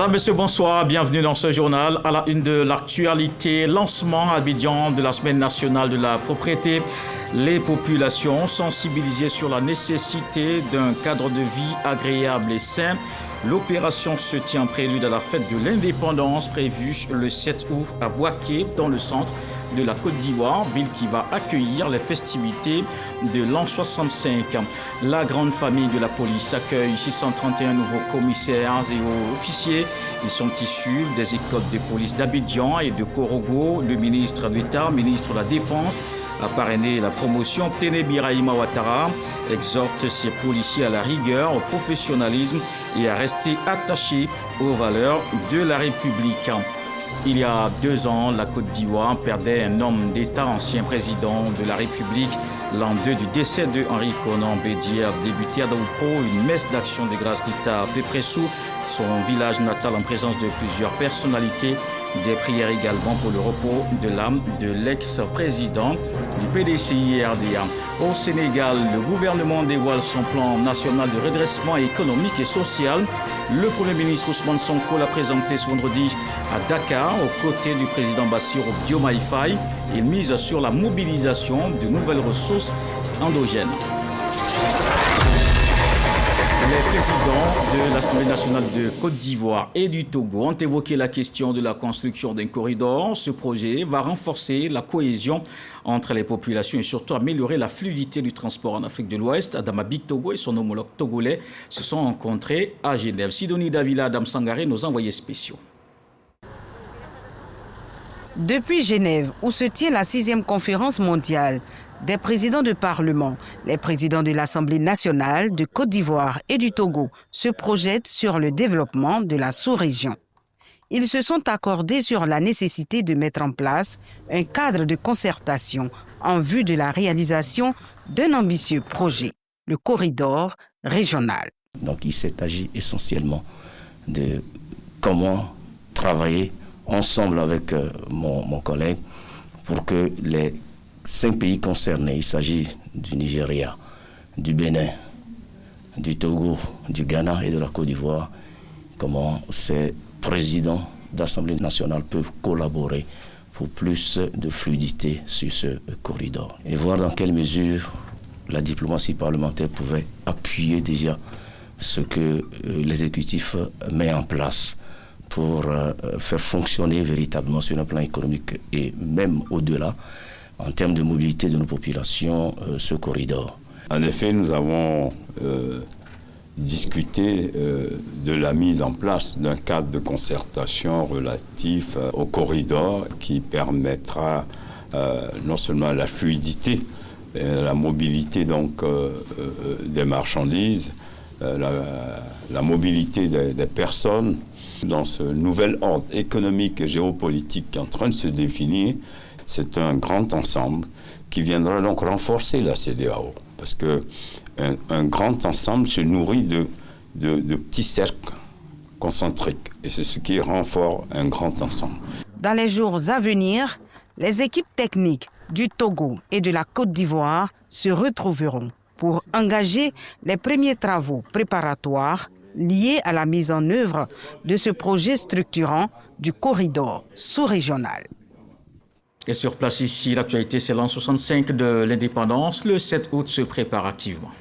Madame, Monsieur, bonsoir, bienvenue dans ce journal. À la une de l'actualité, lancement à Abidjan de la Semaine nationale de la propriété. Les populations sensibilisées sur la nécessité d'un cadre de vie agréable et sain. L'opération se tient en prélude à la fête de l'indépendance prévue le 7 août à Bouaké, dans le centre de la Côte d'Ivoire, ville qui va accueillir les festivités de l'an 65. La grande famille de la police accueille 631 nouveaux commissaires et officiers. Ils sont issus des écoles de police d'Abidjan et de Korogo. Le ministre d'État, ministre de la Défense, a parrainé la promotion. Téné Birahima Ouattara exhorte ses policiers à la rigueur, au professionnalisme et à rester attachés aux valeurs de la République. Il y a 2 ans, la Côte d'Ivoire perdait un homme d'État, ancien président de la République. L'an 2 du décès de Henri Konan Bédier a débuté à Daoupro une messe d'action de grâce d'État à Pépressou, son village natal, en présence de plusieurs personnalités. Des prières également pour le repos de l'âme de l'ex-président du PDCI-RDA. Au Sénégal, le gouvernement dévoile son plan national de redressement économique et social. Le Premier ministre Ousmane Sonko l'a présenté ce vendredi à Dakar, aux côtés du président Bassirou Diomaye Faye. Il mise sur la mobilisation de nouvelles ressources endogènes. Les présidents de l'Assemblée nationale de Côte d'Ivoire et du Togo ont évoqué la question de la construction d'un corridor. Ce projet va renforcer la cohésion entre les populations et surtout améliorer la fluidité du transport en Afrique de l'Ouest. Adama Big Togo et son homologue togolais se sont rencontrés à Genève. Sidonie Davila, Adam Sangaré, nos envoyés spéciaux. Depuis Genève, où se tient la 6e conférence mondiale des présidents de parlement, les présidents de l'Assemblée nationale de Côte d'Ivoire et du Togo se projettent sur le développement de la sous-région. Ils se sont accordés sur la nécessité de mettre en place un cadre de concertation en vue de la réalisation d'un ambitieux projet, le corridor régional. Donc il s'est agi essentiellement de comment travailler ensemble avec mon collègue pour que les 5 pays concernés, il s'agit du Nigeria, du Bénin, du Togo, du Ghana et de la Côte d'Ivoire, comment ces présidents d'Assemblée nationale peuvent collaborer pour plus de fluidité sur ce corridor. Et voir dans quelle mesure la diplomatie parlementaire pouvait appuyer déjà ce que l'exécutif met en place pour faire fonctionner véritablement sur un plan économique et même au-delà, en termes de mobilité de nos populations, ce corridor. En effet, nous avons discuté de la mise en place d'un cadre de concertation relatif au corridor qui permettra non seulement la fluidité, la mobilité donc, des marchandises, la mobilité des personnes dans ce nouvel ordre économique et géopolitique qui est en train de se définir. C'est un grand ensemble qui viendra donc renforcer la CEDEAO. Parce qu'un grand ensemble se nourrit de petits cercles concentriques. Et c'est ce qui rend fort un grand ensemble. Dans les jours à venir, les équipes techniques du Togo et de la Côte d'Ivoire se retrouveront pour engager les premiers travaux préparatoires liés à la mise en œuvre de ce projet structurant du corridor sous-régional. Et sur place ici, l'actualité, c'est l'an 65 de l'indépendance. Le 7 août se prépare activement.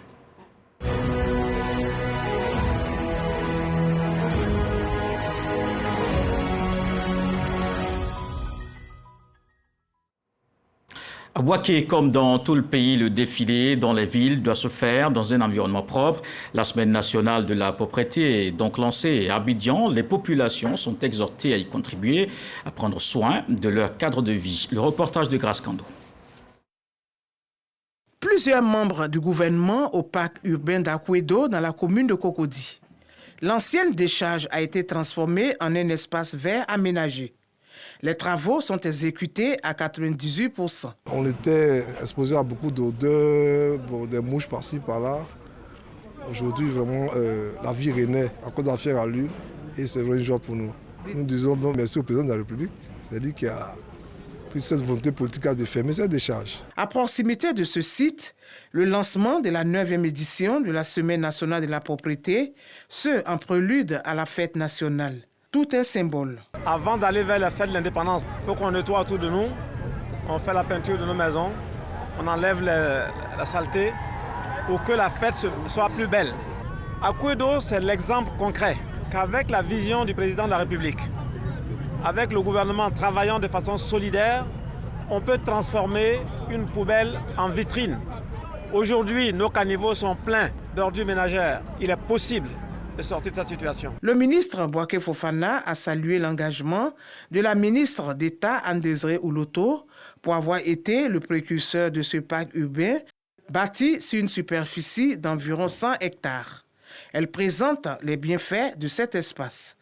À Bouaké, comme dans tout le pays, le défilé dans les villes doit se faire dans un environnement propre. La Semaine nationale de la propriété est donc lancée à Abidjan. Les populations sont exhortées à y contribuer, à prendre soin de leur cadre de vie. Le reportage de Grace Kando. Plusieurs membres du gouvernement au parc urbain d'Akwedo dans la commune de Cocody. L'ancienne décharge a été transformée en un espace vert aménagé. Les travaux sont exécutés à 98%. On était exposé à beaucoup d'odeurs, des mouches par-ci, par-là. Aujourd'hui, vraiment, la vie renaît à cause de la fière allure et c'est vraiment une joie pour nous. Nous disons donc merci au président de la République. C'est lui qui a pris cette volonté politique de fermer cette décharge. À proximité de ce site, le lancement de la 9e édition de la Semaine nationale de la propriété, ce en prélude à la fête nationale. tout est symbole. Avant d'aller vers la fête de l'indépendance, il faut qu'on nettoie autour de nous. On fait la peinture de nos maisons. On enlève la saleté pour que la fête soit plus belle. Akouédo, c'est l'exemple concret qu'avec la vision du président de la République, avec le gouvernement travaillant de façon solidaire, on peut transformer une poubelle en vitrine. Aujourd'hui, nos caniveaux sont pleins d'ordures ménagères. Il est possible de sortir de cette situation. Le ministre Bouaké Fofana a salué l'engagement de la ministre d'État Anne-Désirée Ouloto pour avoir été le précurseur de ce parc urbain bâti sur une superficie d'environ 100 hectares. Elle présente les bienfaits de cet espace.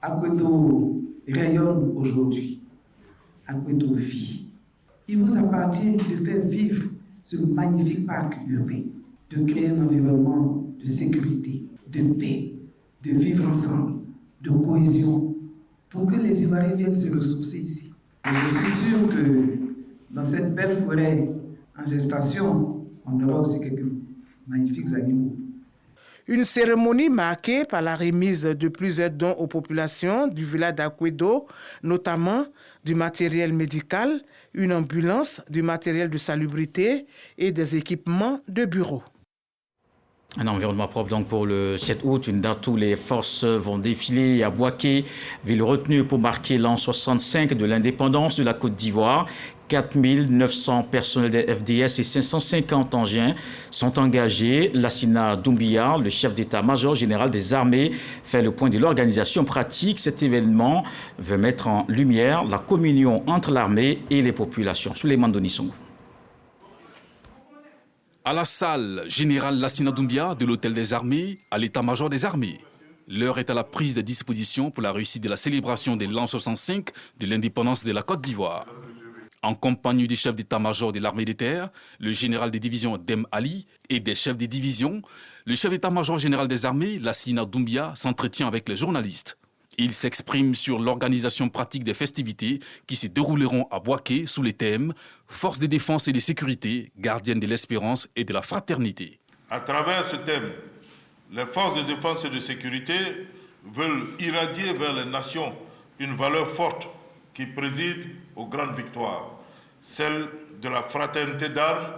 Akouédo rayonne aujourd'hui. Akouédo vit. Il vous appartient de faire vivre ce magnifique parc urbain, de créer un environnement de sécurité, de paix, de vivre ensemble, de cohésion, pour que les Ivoiriens viennent se ressourcer ici. Et je suis sûr que dans cette belle forêt en gestation, on aura aussi quelques magnifiques animaux. Une cérémonie marquée par la remise de plusieurs dons aux populations du village d'Akouédo, notamment du matériel médical, une ambulance, du matériel de salubrité et des équipements de bureau. Un environnement propre donc pour le 7 août, une date où les forces vont défiler à Bouaké, ville retenue pour marquer l'an 65 de l'indépendance de la Côte d'Ivoire. 4 900 personnels des FDS et 550 engins sont engagés. Lassina Doumbia, le chef d'état-major général des armées, fait le point de l'organisation pratique. Cet événement veut mettre en lumière la communion entre l'armée et les populations. Souleymane Donissongo. À la salle générale Lassina Doumbia de l'Hôtel des Armées, à l'état-major des armées. L'heure est à la prise de dispositions pour la réussite de la célébration de l'an 65 de l'indépendance de la Côte d'Ivoire. En compagnie du chef d'état-major de l'armée de terre, le général des divisions Dem Ali et des chefs des divisions, le chef d'état-major général des armées, Lassina Doumbia, s'entretient avec les journalistes. Il s'exprime sur l'organisation pratique des festivités qui se dérouleront à Bouaké sous les thèmes « Forces de défense et de sécurité, gardiennes de l'espérance et de la fraternité ». À travers ce thème, les forces de défense et de sécurité veulent irradier vers les nations une valeur forte qui préside aux grandes victoires, celle de la fraternité d'armes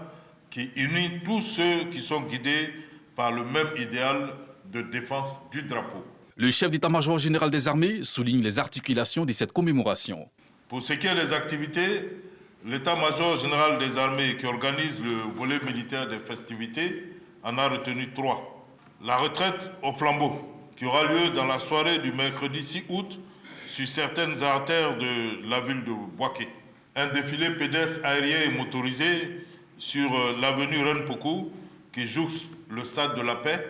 qui unit tous ceux qui sont guidés par le même idéal de défense du drapeau. Le chef d'état-major général des armées souligne les articulations de cette commémoration. Pour ce qui est des activités, l'état-major général des armées qui organise le volet militaire des festivités en a retenu 3. La retraite au flambeau, qui aura lieu dans la soirée du mercredi 6 août sur certaines artères de la ville de Bouaké. Un défilé pédestre aérien et motorisé sur l'avenue Renpokou qui jouxte le stade de la paix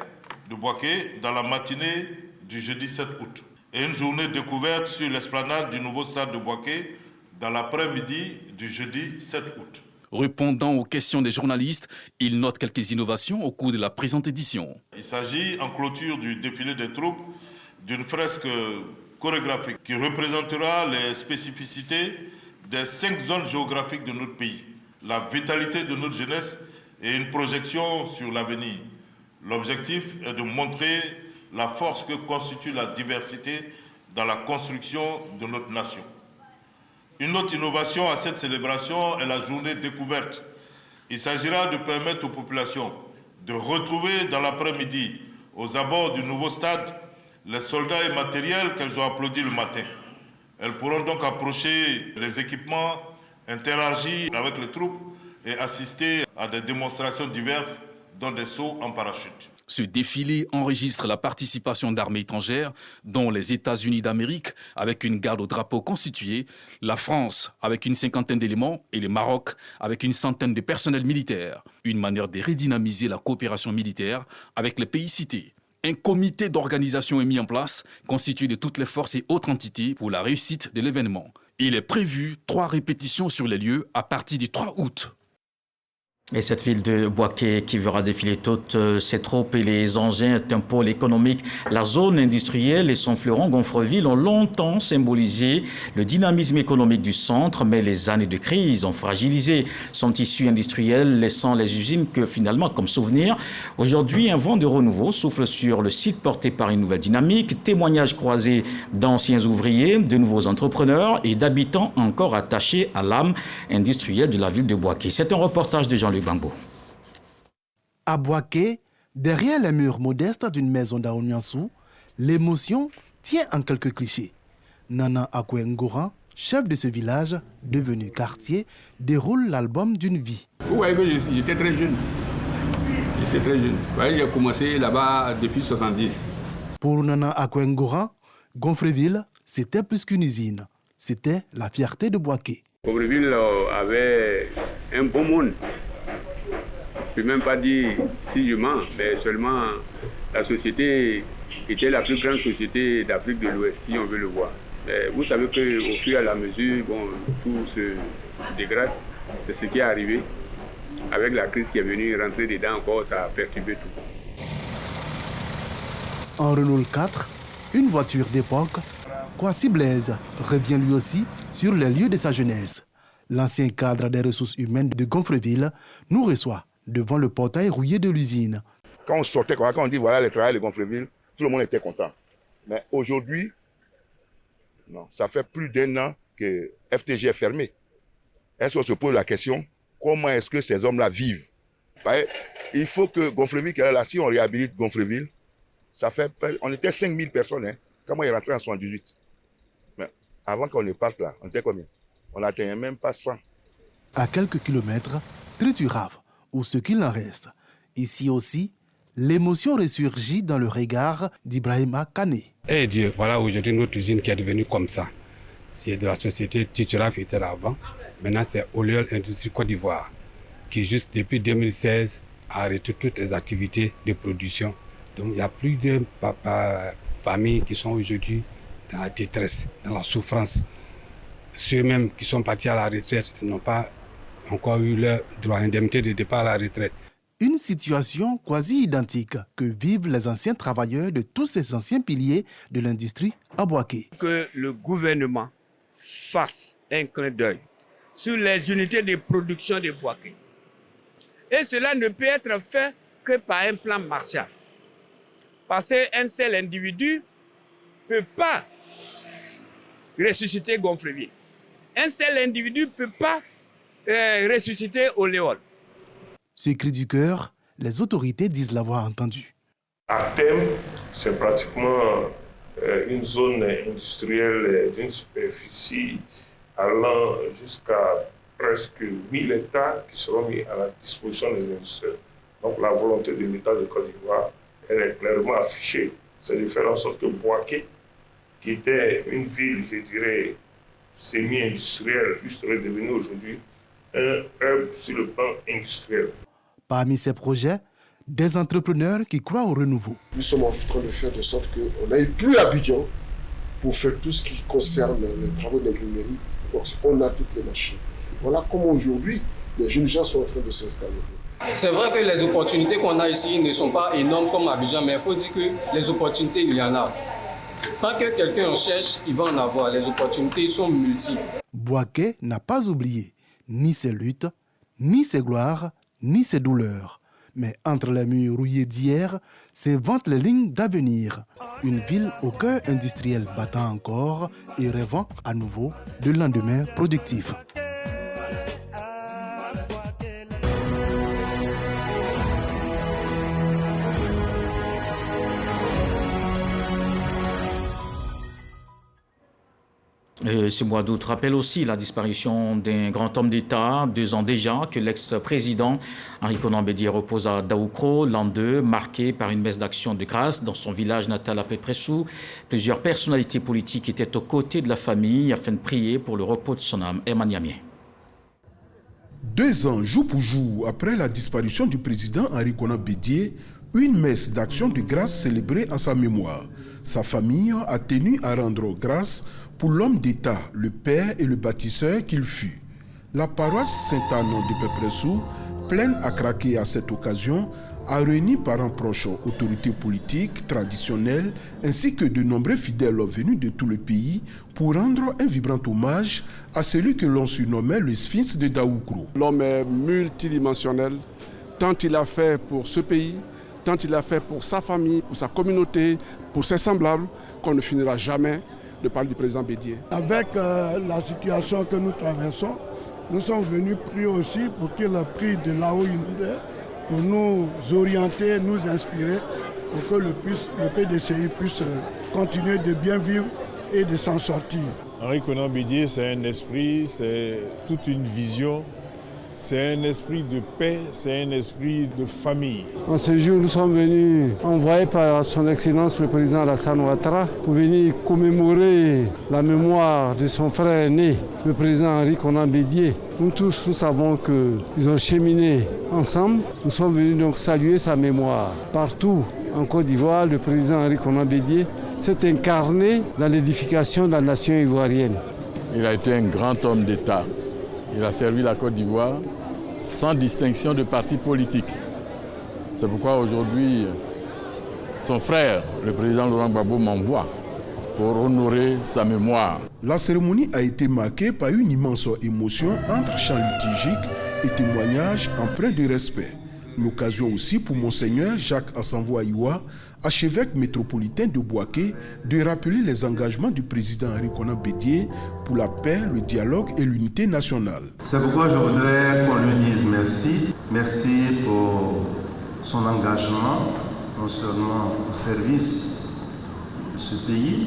de Bouaké dans la matinée du jeudi 7 août. Et une journée découverte sur l'esplanade du nouveau stade de Bouaké dans l'après-midi du jeudi 7 août. Répondant aux questions des journalistes, il note quelques innovations au cours de la présente édition. Il s'agit, en clôture du défilé des troupes, d'une fresque chorégraphique qui représentera les spécificités des 5 zones géographiques de notre pays, la vitalité de notre jeunesse et une projection sur l'avenir. L'objectif est de montrer la force que constitue la diversité dans la construction de notre nation. Une autre innovation à cette célébration est la journée découverte. Il s'agira de permettre aux populations de retrouver dans l'après-midi, aux abords du nouveau stade, les soldats et matériels qu'elles ont applaudis le matin. Elles pourront donc approcher les équipements, interagir avec les troupes et assister à des démonstrations diverses, dont des sauts en parachute. Ce défilé enregistre la participation d'armées étrangères, dont les États-Unis d'Amérique, avec une garde au drapeau constituée, la France, avec une 50aine d'éléments, et le Maroc, avec une 100aine de personnels militaires. Une manière de redynamiser la coopération militaire avec les pays cités. Un comité d'organisation est mis en place, constitué de toutes les forces et autres entités pour la réussite de l'événement. Il est prévu 3 répétitions sur les lieux à partir du 3 août. Et cette ville de Boaké qui verra défiler toutes ses troupes et les engins est un pôle économique. La zone industrielle et son fleuron Gonfreville ont longtemps symbolisé le dynamisme économique du centre, mais les années de crise ont fragilisé son tissu industriel, laissant les usines que finalement comme souvenir. Aujourd'hui, un vent de renouveau souffle sur le site porté par une nouvelle dynamique, témoignages croisés d'anciens ouvriers, de nouveaux entrepreneurs et d'habitants encore attachés à l'âme industrielle de la ville de Boaké. C'est un reportage de Jean-Luc Bangbo. À Boaké, derrière les murs modestes d'une maison d'Aouniansou, l'émotion tient en quelques clichés. Nana Akwe Ngoran, chef de ce village, devenu quartier, déroule l'album d'une vie. Vous voyez que j'étais très jeune. J'étais très jeune. Vous voyez, j'ai commencé là-bas depuis 70. Pour Nana Akwe Ngoran, Gonfreville, c'était plus qu'une usine. C'était la fierté de Boaké. Gonfreville avait un bon monde. Je ne peux même pas dire si je mens, mais seulement la société était la plus grande société d'Afrique de l'Ouest, si on veut le voir. Mais vous savez qu'au fur et à la mesure, tout se dégrade. C'est ce qui est arrivé. Avec la crise qui est venue, rentrer dedans encore, ça a perturbé tout. En Renault 4, une voiture d'époque, Kwasi Blaise revient lui aussi sur les lieux de sa jeunesse. L'ancien cadre des ressources humaines de Gonfreville nous reçoit devant le portail rouillé de l'usine. Quand on sortait, quand on dit voilà les travailleurs de Gonfreville, tout le monde était content. Mais aujourd'hui, non, ça fait plus d'un an que FTG est fermé. Est-ce qu'on se pose la question, comment est-ce que ces hommes-là vivent? Il faut que Gonfreville, si on réhabilite Gonfreville, ça fait, on était 5000 personnes, hein, quand moi il est rentré en 78. Mais avant qu'on ne parte là, on était combien? On n'atteignait même pas 100. À quelques kilomètres, Triturave, ou ce qu'il en reste. Ici aussi, l'émotion ressurgit dans le regard d'Ibrahima Kane. Eh Dieu, voilà aujourd'hui notre usine qui est devenue comme ça. C'est de la société Triturave était là avant. Maintenant, c'est Oleo Industrie Côte d'Ivoire qui, juste depuis 2016, a arrêté toutes les activités de production. Donc, il y a plus de familles qui sont aujourd'hui dans la détresse, dans la souffrance. Ceux-mêmes qui sont partis à la retraite n'ont pas encore eu leur droit à indemnité de départ à la retraite. Une situation quasi identique que vivent les anciens travailleurs de tous ces anciens piliers de l'industrie à Boaké. Que le gouvernement fasse un clin d'œil sur les unités de production de Boaké. Et cela ne peut être fait que par un plan Marshall. Parce qu'un seul individu ne peut pas ressusciter Gonfreville. Un seul individu ne peut pas ressusciter Oléol. Ce cri du cœur, les autorités disent l'avoir entendu. À terme, c'est pratiquement une zone industrielle d'une superficie allant jusqu'à presque 1000 hectares qui seront mis à la disposition des industriels. Donc la volonté de l'État de Côte d'Ivoire, elle est clairement affichée. C'est de faire en sorte que Boaké, qui était une ville, je dirais, semi-industrielle, puisse redevenir aujourd'hui un hub sur le plan industriel. Parmi ces projets, des entrepreneurs qui croient au renouveau. Nous sommes en train de faire de sorte qu'on n'aille plus à Abidjan pour faire tout ce qui concerne les travaux d'ingénierie. On a toutes les machines. Voilà comment aujourd'hui, les jeunes gens sont en train de s'installer. C'est vrai que les opportunités qu'on a ici ne sont pas énormes comme à Abidjan, mais il faut dire que les opportunités, il y en a. Tant que quelqu'un en cherche, il va en avoir. Les opportunités sont multiples. Boaké n'a pas oublié ni ses luttes, ni ses gloires, ni ses douleurs. Mais entre les murs rouillés d'hier, s'éventent les lignes d'avenir. Une ville au cœur industriel battant encore et rêvant à nouveau de lendemain productif. Ce mois d'août rappelle aussi la disparition d'un grand homme d'État, 2 ans déjà, que l'ex-président Henri Konan Bédié repose à Daoukro, l'an 2, marqué par une messe d'action de grâce dans son village natal à Pépressou. Plusieurs personnalités politiques étaient aux côtés de la famille afin de prier pour le repos de son âme. Herman Yamien. 2 ans, jour pour jour, après la disparition du président Henri Konan Bédié, une messe d'action de grâce célébrée à sa mémoire. Sa famille a tenu à rendre grâce pour l'homme d'État, le père et le bâtisseur qu'il fut. La paroisse Saint-Anon de Pépressou pleine à craquer à cette occasion, a réuni parents proches, autorités politiques, traditionnelles, ainsi que de nombreux fidèles venus de tout le pays pour rendre un vibrant hommage à celui que l'on surnommait le Sphinx de Daoukro. L'homme est multidimensionnel, tant il a fait pour ce pays, tant il a fait pour sa famille, pour sa communauté, pour ses semblables, qu'on ne finira jamais de parler du président Bédié. Avec la situation que nous traversons, nous sommes venus prier aussi pour qu'il prie de là où il est, pour nous orienter, nous inspirer, pour que le PDCI puisse continuer de bien vivre et de s'en sortir. Henri Konan Bédié, c'est un esprit, c'est toute une vision, c'est un esprit de paix, c'est un esprit de famille. En ce jour, nous sommes venus envoyés par son Excellence le président Alassane Ouattara pour venir commémorer la mémoire de son frère aîné, le président Henri Konan Bédié. Nous tous, nous savons qu'ils ont cheminé ensemble. Nous sommes venus donc saluer sa mémoire. Partout en Côte d'Ivoire, le président Henri Konan Bédié s'est incarné dans l'édification de la nation ivoirienne. Il a été un grand homme d'État. Il a servi la Côte d'Ivoire sans distinction de parti politique. C'est pourquoi aujourd'hui, son frère, le président Laurent Gbagbo, m'envoie pour honorer sa mémoire. La cérémonie a été marquée par une immense émotion entre chants liturgiques et témoignages empreints de respect. L'occasion aussi pour Monseigneur Jacques Asanvo Aïwa, archevêque métropolitain de Bouaké, de rappeler les engagements du président Henri Konan Bédié pour la paix, le dialogue et l'unité nationale. C'est pourquoi je voudrais qu'on lui dise merci. Merci pour son engagement, non seulement au service de ce pays,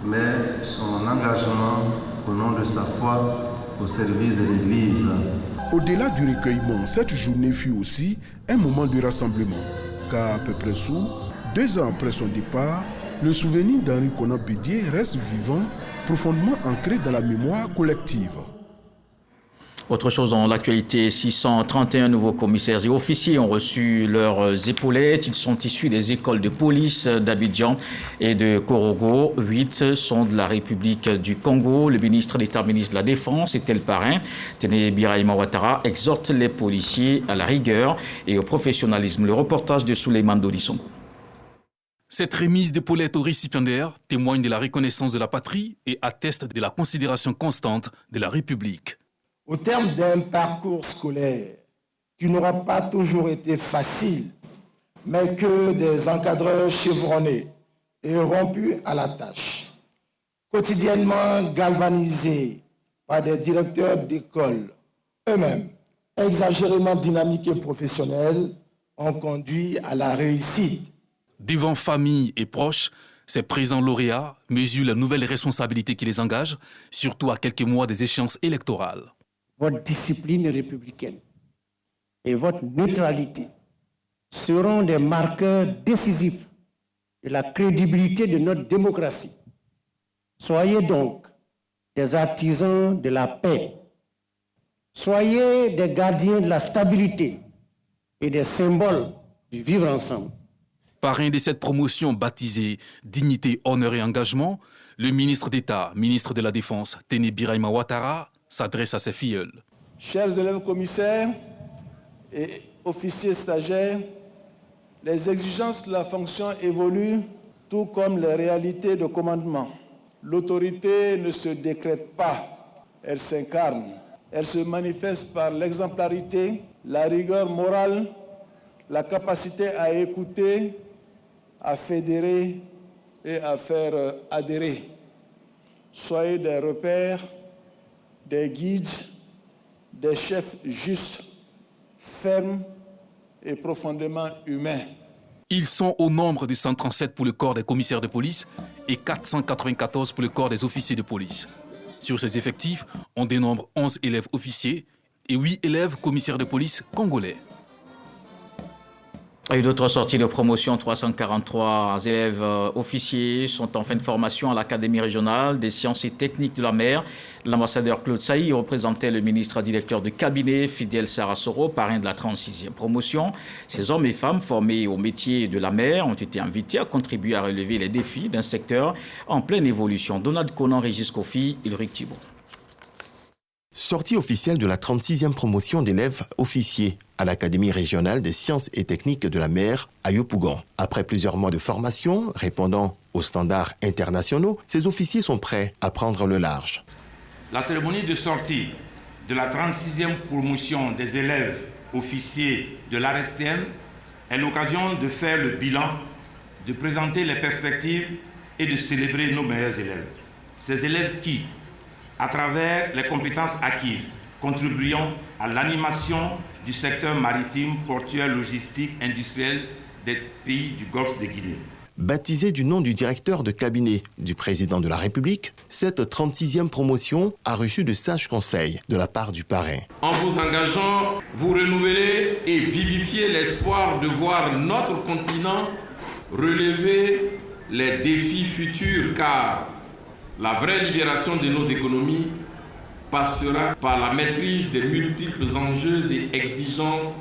mais son engagement au nom de sa foi au service de l'Église. Au-delà du recueillement, cette journée fut aussi un moment de rassemblement, car à peu près 2 ans après son départ, le souvenir d'Henri Konan Bédié reste vivant, profondément ancré dans la mémoire collective. Autre chose dans l'actualité, 631 nouveaux commissaires et officiers ont reçu leurs épaulettes. Ils sont issus des écoles de police d'Abidjan et de Korogo. 8 sont de la République du Congo. Le ministre d'État, ministre de la Défense, était le parrain. Téné Birahima Ouattara exhorte les policiers à la rigueur et au professionnalisme. Le reportage de Souleymane Dodisongo. Cette remise d'épaulettes aux récipiendaires témoigne de la reconnaissance de la patrie et atteste de la considération constante de la République. Au terme d'un parcours scolaire qui n'aura pas toujours été facile, mais que des encadreurs chevronnés et rompus à la tâche, quotidiennement galvanisés par des directeurs d'école eux-mêmes, exagérément dynamiques et professionnels, ont conduit à la réussite. Devant famille et proches, ces présents lauréats mesurent la nouvelle responsabilité qui les engage, surtout à quelques mois des échéances électorales. Votre discipline républicaine et votre neutralité seront des marqueurs décisifs de la crédibilité de notre démocratie. Soyez donc des artisans de la paix. Soyez des gardiens de la stabilité et des symboles du vivre ensemble. Parrain de cette promotion baptisée Dignité, Honneur et Engagement, le ministre d'État, ministre de la Défense, Téné Birahima Ouattara, s'adresse à ses filleuls. Chers élèves commissaires et officiers stagiaires, les exigences de la fonction évoluent, tout comme les réalités de commandement. L'autorité ne se décrète pas, elle s'incarne. Elle se manifeste par l'exemplarité, la rigueur morale, la capacité à écouter, à fédérer et à faire adhérer. Soyez des repères, des guides, des chefs justes, fermes et profondément humains. Ils sont au nombre de 137 pour le corps des commissaires de police et 494 pour le corps des officiers de police. Sur ces effectifs, on dénombre 11 élèves officiers et 8 élèves commissaires de police congolais. Et d'autres sorties de promotion, 343 élèves officiers sont en fin de formation à l'Académie régionale des sciences et techniques de la mer. L'ambassadeur Claude Saï représentait le ministre directeur de cabinet, Fidel Sarasoro, parrain de la 36e promotion. Ces hommes et femmes formés au métier de la mer ont été invités à contribuer à relever les défis d'un secteur en pleine évolution. Donald Conan, Régis Kofi, Ulrich Thibault. Sortie officielle de la 36e promotion d'élèves officiers à l'Académie régionale des sciences et techniques de la mer à Yopougon. Après plusieurs mois de formation répondant aux standards internationaux, ces officiers sont prêts à prendre le large. La cérémonie de sortie de la 36e promotion des élèves officiers de l'ARSTM est l'occasion de faire le bilan, de présenter les perspectives et de célébrer nos meilleurs élèves. Ces élèves qui, à travers les compétences acquises, contribueront à l'animation du secteur maritime, portuaire, logistique, industriel des pays du Golfe de Guinée. Baptisée du nom du directeur de cabinet du président de la République, cette 36e promotion a reçu de sages conseils de la part du parrain. En vous engageant, vous renouvelez et vivifiez l'espoir de voir notre continent relever les défis futurs, car la vraie libération de nos économies passera par la maîtrise des multiples enjeux et exigences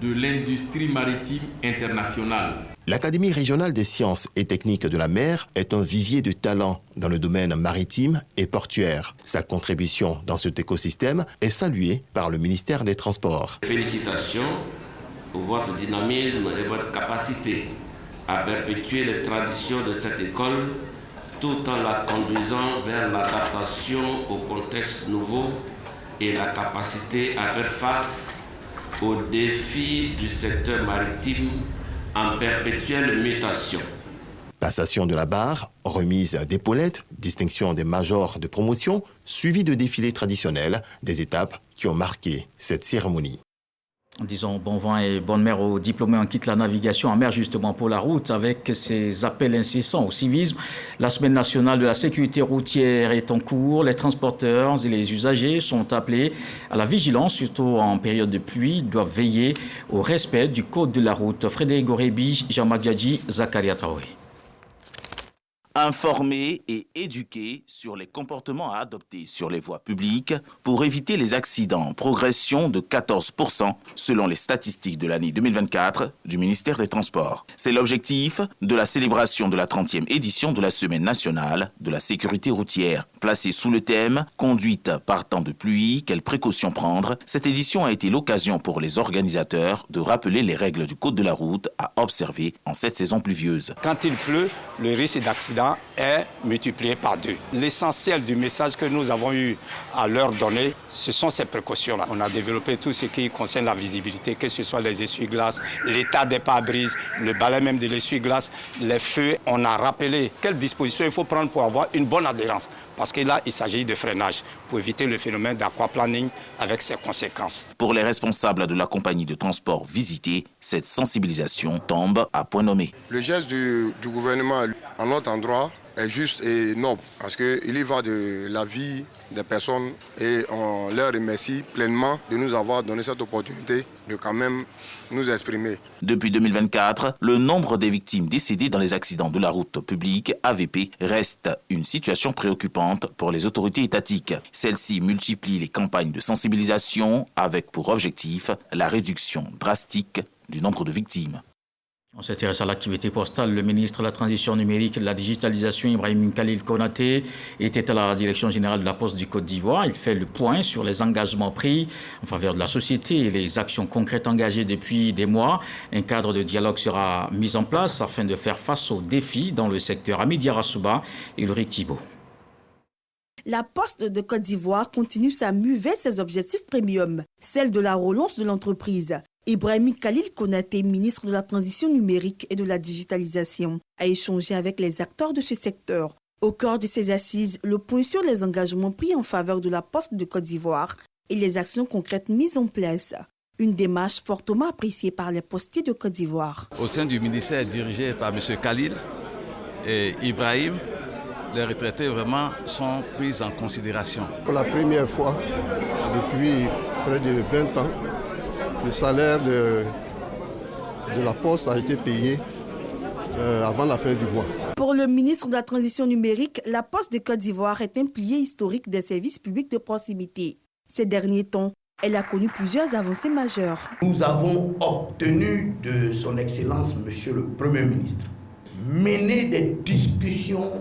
de l'industrie maritime internationale. L'Académie régionale des sciences et techniques de la mer est un vivier de talents dans le domaine maritime et portuaire. Sa contribution dans cet écosystème est saluée par le ministère des Transports. Félicitations pour votre dynamisme et votre capacité à perpétuer les traditions de cette école tout en la conduisant vers l'adaptation au contexte nouveau et la capacité à faire face aux défis du secteur maritime en perpétuelle mutation. Passation de la barre, remise d'épaulettes, distinction des majors de promotion, suivi de défilés traditionnels, des étapes qui ont marqué cette cérémonie. Disons bon vent et bonne mer aux diplômés. On quitte la navigation en mer justement pour la route avec ces appels incessants au civisme. La semaine nationale de la sécurité routière est en cours. Les transporteurs et les usagers sont appelés à la vigilance, surtout en période de pluie. Ils doivent veiller au respect du code de la route. Frédéric Gorebi, Jean-Marc Djadji, Zakaria Traoré. Informer et éduquer sur les comportements à adopter sur les voies publiques pour éviter les accidents. Progression de 14% selon les statistiques de l'année 2024 du ministère des Transports. C'est l'objectif de la célébration de la 30e édition de la Semaine nationale de la sécurité routière. Placée sous le thème « Conduite par temps de pluie, quelles précautions prendre ?», cette édition a été l'occasion pour les organisateurs de rappeler les règles du code de la route à observer en cette saison pluvieuse. Quand il pleut, le risque d'accident est multiplié par 2. L'essentiel du message que nous avons eu à leur donner, ce sont ces précautions-là. On a développé tout ce qui concerne la visibilité, que ce soit les essuie-glaces, l'état des pare-brises, le balai même de l'essuie-glace, les feux. On a rappelé quelles dispositions il faut prendre pour avoir une bonne adhérence. Parce que là, il s'agit de freinage pour éviter le phénomène d'aquaplaning avec ses conséquences. Pour les responsables de la compagnie de transport visitée, cette sensibilisation tombe à point nommé. Le geste du gouvernement en notre endroit est juste et noble parce qu'il y va de la vie des personnes et on leur remercie pleinement de nous avoir donné cette opportunité de quand même nous exprimer. Depuis 2024, le nombre des victimes décédées dans les accidents de la route publique, AVP, reste une situation préoccupante pour les autorités étatiques. Celles-ci multiplient les campagnes de sensibilisation avec pour objectif la réduction drastique du nombre de victimes. On s'intéresse à l'activité postale. Le ministre de la Transition numérique et de la digitalisation, Ibrahim Khalil Konaté, était à la direction générale de la Poste du Côte d'Ivoire. Il fait le point sur les engagements pris en faveur de la société et les actions concrètes engagées depuis des mois. Un cadre de dialogue sera mis en place afin de faire face aux défis dans le secteur. Amidia Rassouba et Ulrich Thibault. La Poste de Côte d'Ivoire continue sa mue vers ses objectifs premium, celle de la relance de l'entreprise. Ibrahim Khalil Konaté, ministre de la Transition numérique et de la digitalisation, a échangé avec les acteurs de ce secteur. Au cœur de ces assises, le point sur les engagements pris en faveur de la Poste de Côte d'Ivoire et les actions concrètes mises en place. Une démarche fortement appréciée par les postiers de Côte d'Ivoire. Au sein du ministère dirigé par M. Khalil et Ibrahim, les retraités vraiment sont pris en considération. Pour la première fois depuis près de 20 ans, le salaire de la Poste a été payé avant la fin du mois. Pour le ministre de la Transition numérique, la Poste de Côte d'Ivoire est un pilier historique des services publics de proximité. Ces derniers temps, elle a connu plusieurs avancées majeures. Nous avons obtenu de son Excellence, Monsieur le Premier ministre, mener des discussions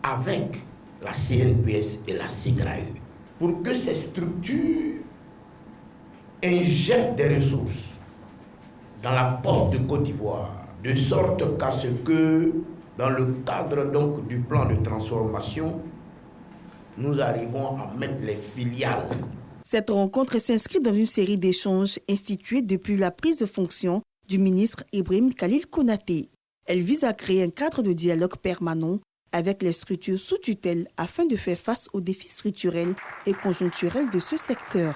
avec la CNPS et la SIGRAE pour que ces structures injectent des ressources dans la poste de Côte d'Ivoire, de sorte qu'à ce que, dans le cadre donc du plan de transformation, nous arrivons à mettre les filiales. Cette rencontre s'inscrit dans une série d'échanges institués depuis la prise de fonction du ministre Ibrahim Khalil Konaté. Elle vise à créer un cadre de dialogue permanent avec les structures sous tutelle afin de faire face aux défis structurels et conjoncturels de ce secteur.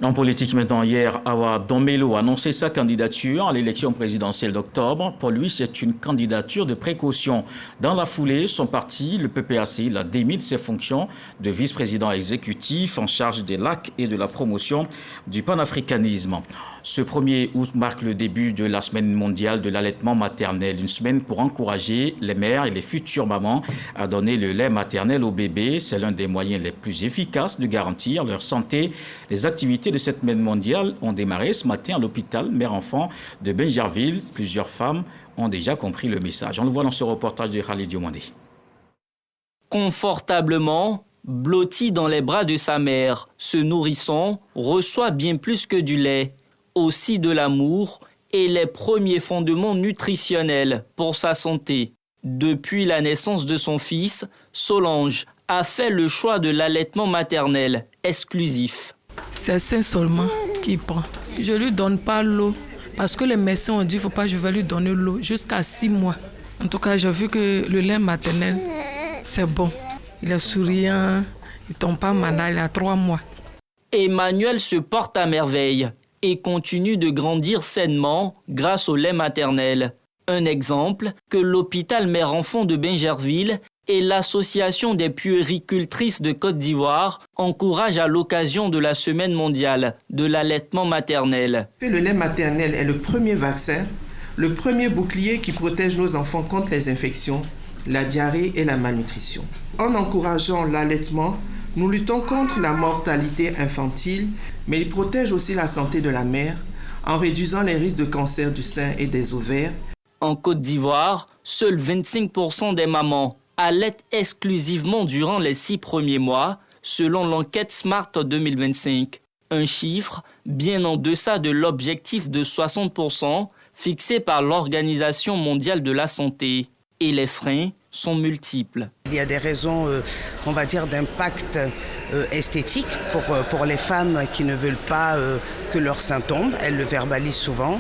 En politique maintenant, hier, Awa Dombello a annoncé sa candidature à l'élection présidentielle d'octobre. Pour lui, c'est une candidature de précaution. Dans la foulée, son parti, le PPACI, l'a démis de ses fonctions de vice-président exécutif en charge des lacs et de la promotion du panafricanisme. Ce 1er août marque le début de la semaine mondiale de l'allaitement maternel. Une semaine pour encourager les mères et les futures mamans à donner le lait maternel aux bébés. C'est l'un des moyens les plus efficaces de garantir leur santé. Les activités de cette semaine mondiale ont démarré ce matin à l'hôpital mère-enfant de Bingerville. Plusieurs femmes ont déjà compris le message. On le voit dans ce reportage de Khalid Diomandé. Confortablement, blotti dans les bras de sa mère, ce nourrisson reçoit bien plus que du lait, aussi de l'amour et les premiers fondements nutritionnels pour sa santé. Depuis la naissance de son fils, Solange a fait le choix de l'allaitement maternel exclusif. C'est ça seulement qu'il prend. Je ne lui donne pas l'eau parce que les médecins ont dit qu'il ne faut pas que je vais lui donner l'eau jusqu'à 6 mois. En tout cas, j'ai vu que le lait maternel, c'est bon. Il est souriant, il ne tombe pas malade, il a 3 mois. Emmanuel se porte à merveille et continue de grandir sainement grâce au lait maternel. Un exemple que l'hôpital mère-enfant de Bingerville et l'Association des puéricultrices de Côte d'Ivoire encouragent à l'occasion de la Semaine mondiale de l'allaitement maternel. Le lait maternel est le premier vaccin, le premier bouclier qui protège nos enfants contre les infections, la diarrhée et la malnutrition. En encourageant l'allaitement, nous luttons contre la mortalité infantile, mais il protège aussi la santé de la mère en réduisant les risques de cancer du sein et des ovaires. En Côte d'Ivoire, seuls 25% des mamans allaitent exclusivement durant les 6 premiers mois, selon l'enquête Smart 2025. Un chiffre bien en deçà de l'objectif de 60% fixé par l'Organisation mondiale de la santé. Et les freins sont multiples. Il y a des raisons, on va dire, d'impact esthétique pour les femmes qui ne veulent pas que leur sein tombe. Elles le verbalisent souvent.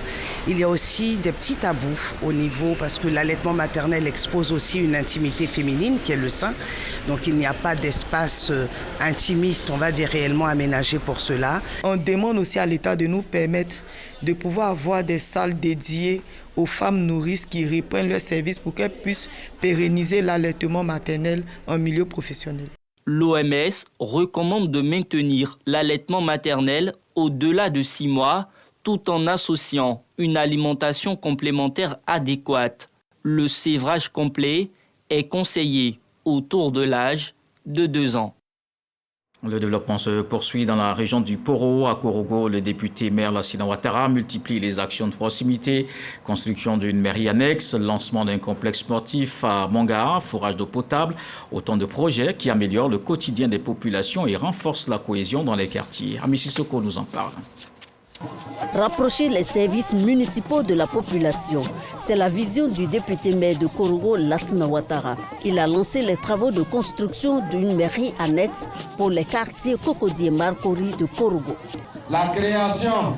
Il y a aussi des petits tabous au niveau, parce que l'allaitement maternel expose aussi une intimité féminine qui est le sein. Donc il n'y a pas d'espace intimiste, on va dire, réellement aménagé pour cela. On demande aussi à l'État de nous permettre de pouvoir avoir des salles dédiées aux femmes nourrices qui reprennent leur service pour qu'elles puissent pérenniser l'allaitement maternel en milieu professionnel. L'OMS recommande de maintenir l'allaitement maternel au-delà de 6 mois, tout en associant une alimentation complémentaire adéquate. Le sévrage complet est conseillé autour de l'âge de 2 ans. Le développement se poursuit dans la région du Poro. À Korogo, le député maire Lassina Ouattara multiplie les actions de proximité, construction d'une mairie annexe, lancement d'un complexe sportif à Monga, fourrage d'eau potable, autant de projets qui améliorent le quotidien des populations et renforcent la cohésion dans les quartiers. Ami Sissoko nous en parle. Rapprocher les services municipaux de la population, c'est la vision du député maire de Korogo, Lassina Ouattara. Il a lancé les travaux de construction d'une mairie annexe pour les quartiers Cocody et Marcory de Korogo. La création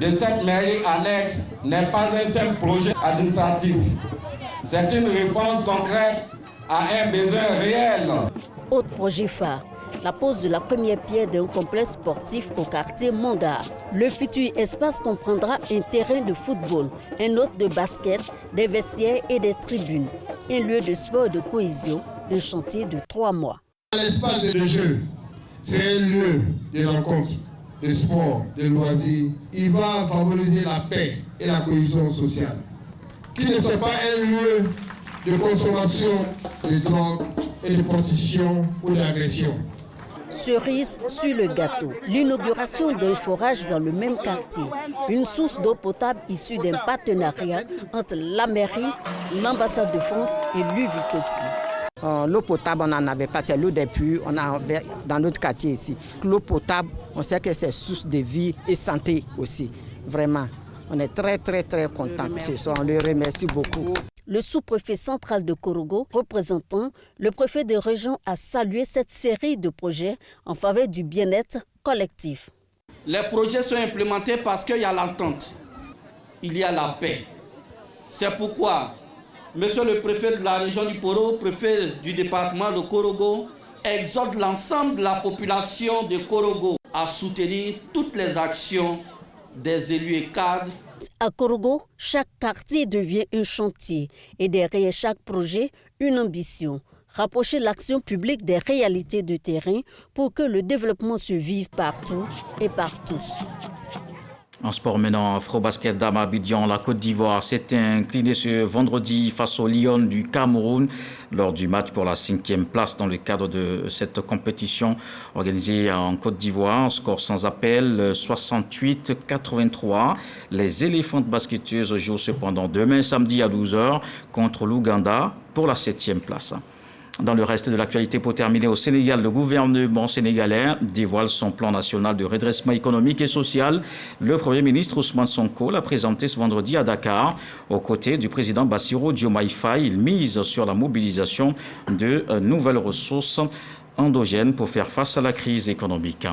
de cette mairie annexe n'est pas un simple projet administratif. C'est une réponse concrète à un besoin réel. Autre projet phare, la pose de la première pierre d'un complexe sportif au quartier Monga. Le futur espace comprendra un terrain de football, un autre de basket, des vestiaires et des tribunes. Un lieu de sport et de cohésion, un chantier de 3 mois. L'espace de jeu, c'est un lieu de rencontre, de sport, de loisirs. Il va favoriser la paix et la cohésion sociale. Qui ne soit pas un lieu de consommation de drogue et de prostitution ou d'agression. Cerise sur le gâteau, l'inauguration d'un forage dans le même quartier, une source d'eau potable issue d'un partenariat entre la mairie, l'ambassade de France et l'UVICOSI. L'eau potable, on n'en avait pas, c'est l'eau des puits, on en avait dans notre quartier ici. L'eau potable, on sait que c'est source de vie et santé aussi, vraiment. On est très contents ce soir, on les remercie beaucoup. Le sous-préfet central de Korogo, représentant le préfet de région, a salué cette série de projets en faveur du bien-être collectif. Les projets sont implémentés parce qu'il y a l'entente, il y a la paix. C'est pourquoi Monsieur le préfet de la région du Poro, préfet du département de Korogo, exhorte l'ensemble de la population de Korogo à soutenir toutes les actions des élus et cadres. À Korogo, chaque quartier devient un chantier et derrière chaque projet, une ambition. Rapprocher l'action publique des réalités de terrain pour que le développement se vive partout et par tous. En sport maintenant, Afro-Basket Dame Abidjan, la Côte d'Ivoire s'est inclinée ce vendredi face aux Lions du Cameroun lors du match pour la 5e place dans le cadre de cette compétition organisée en Côte d'Ivoire. Score sans appel, 68-83. Les éléphants basketteuses jouent cependant demain samedi à 12h contre l'Ouganda pour la 7e place. Dans le reste de l'actualité, pour terminer, au Sénégal, le gouvernement sénégalais dévoile son plan national de redressement économique et social. Le Premier ministre Ousmane Sonko l'a présenté ce vendredi à Dakar. Aux côtés du président Bassirou Diomaye Faye, il mise sur la mobilisation de nouvelles ressources endogènes pour faire face à la crise économique.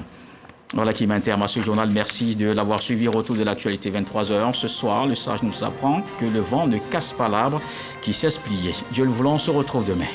Voilà qui met un terme à ce journal. Merci de l'avoir suivi. Retour de l'actualité 23h. Ce soir, le sage nous apprend que le vent ne casse pas l'arbre qui cesse plié. Dieu le voulant, on se retrouve demain.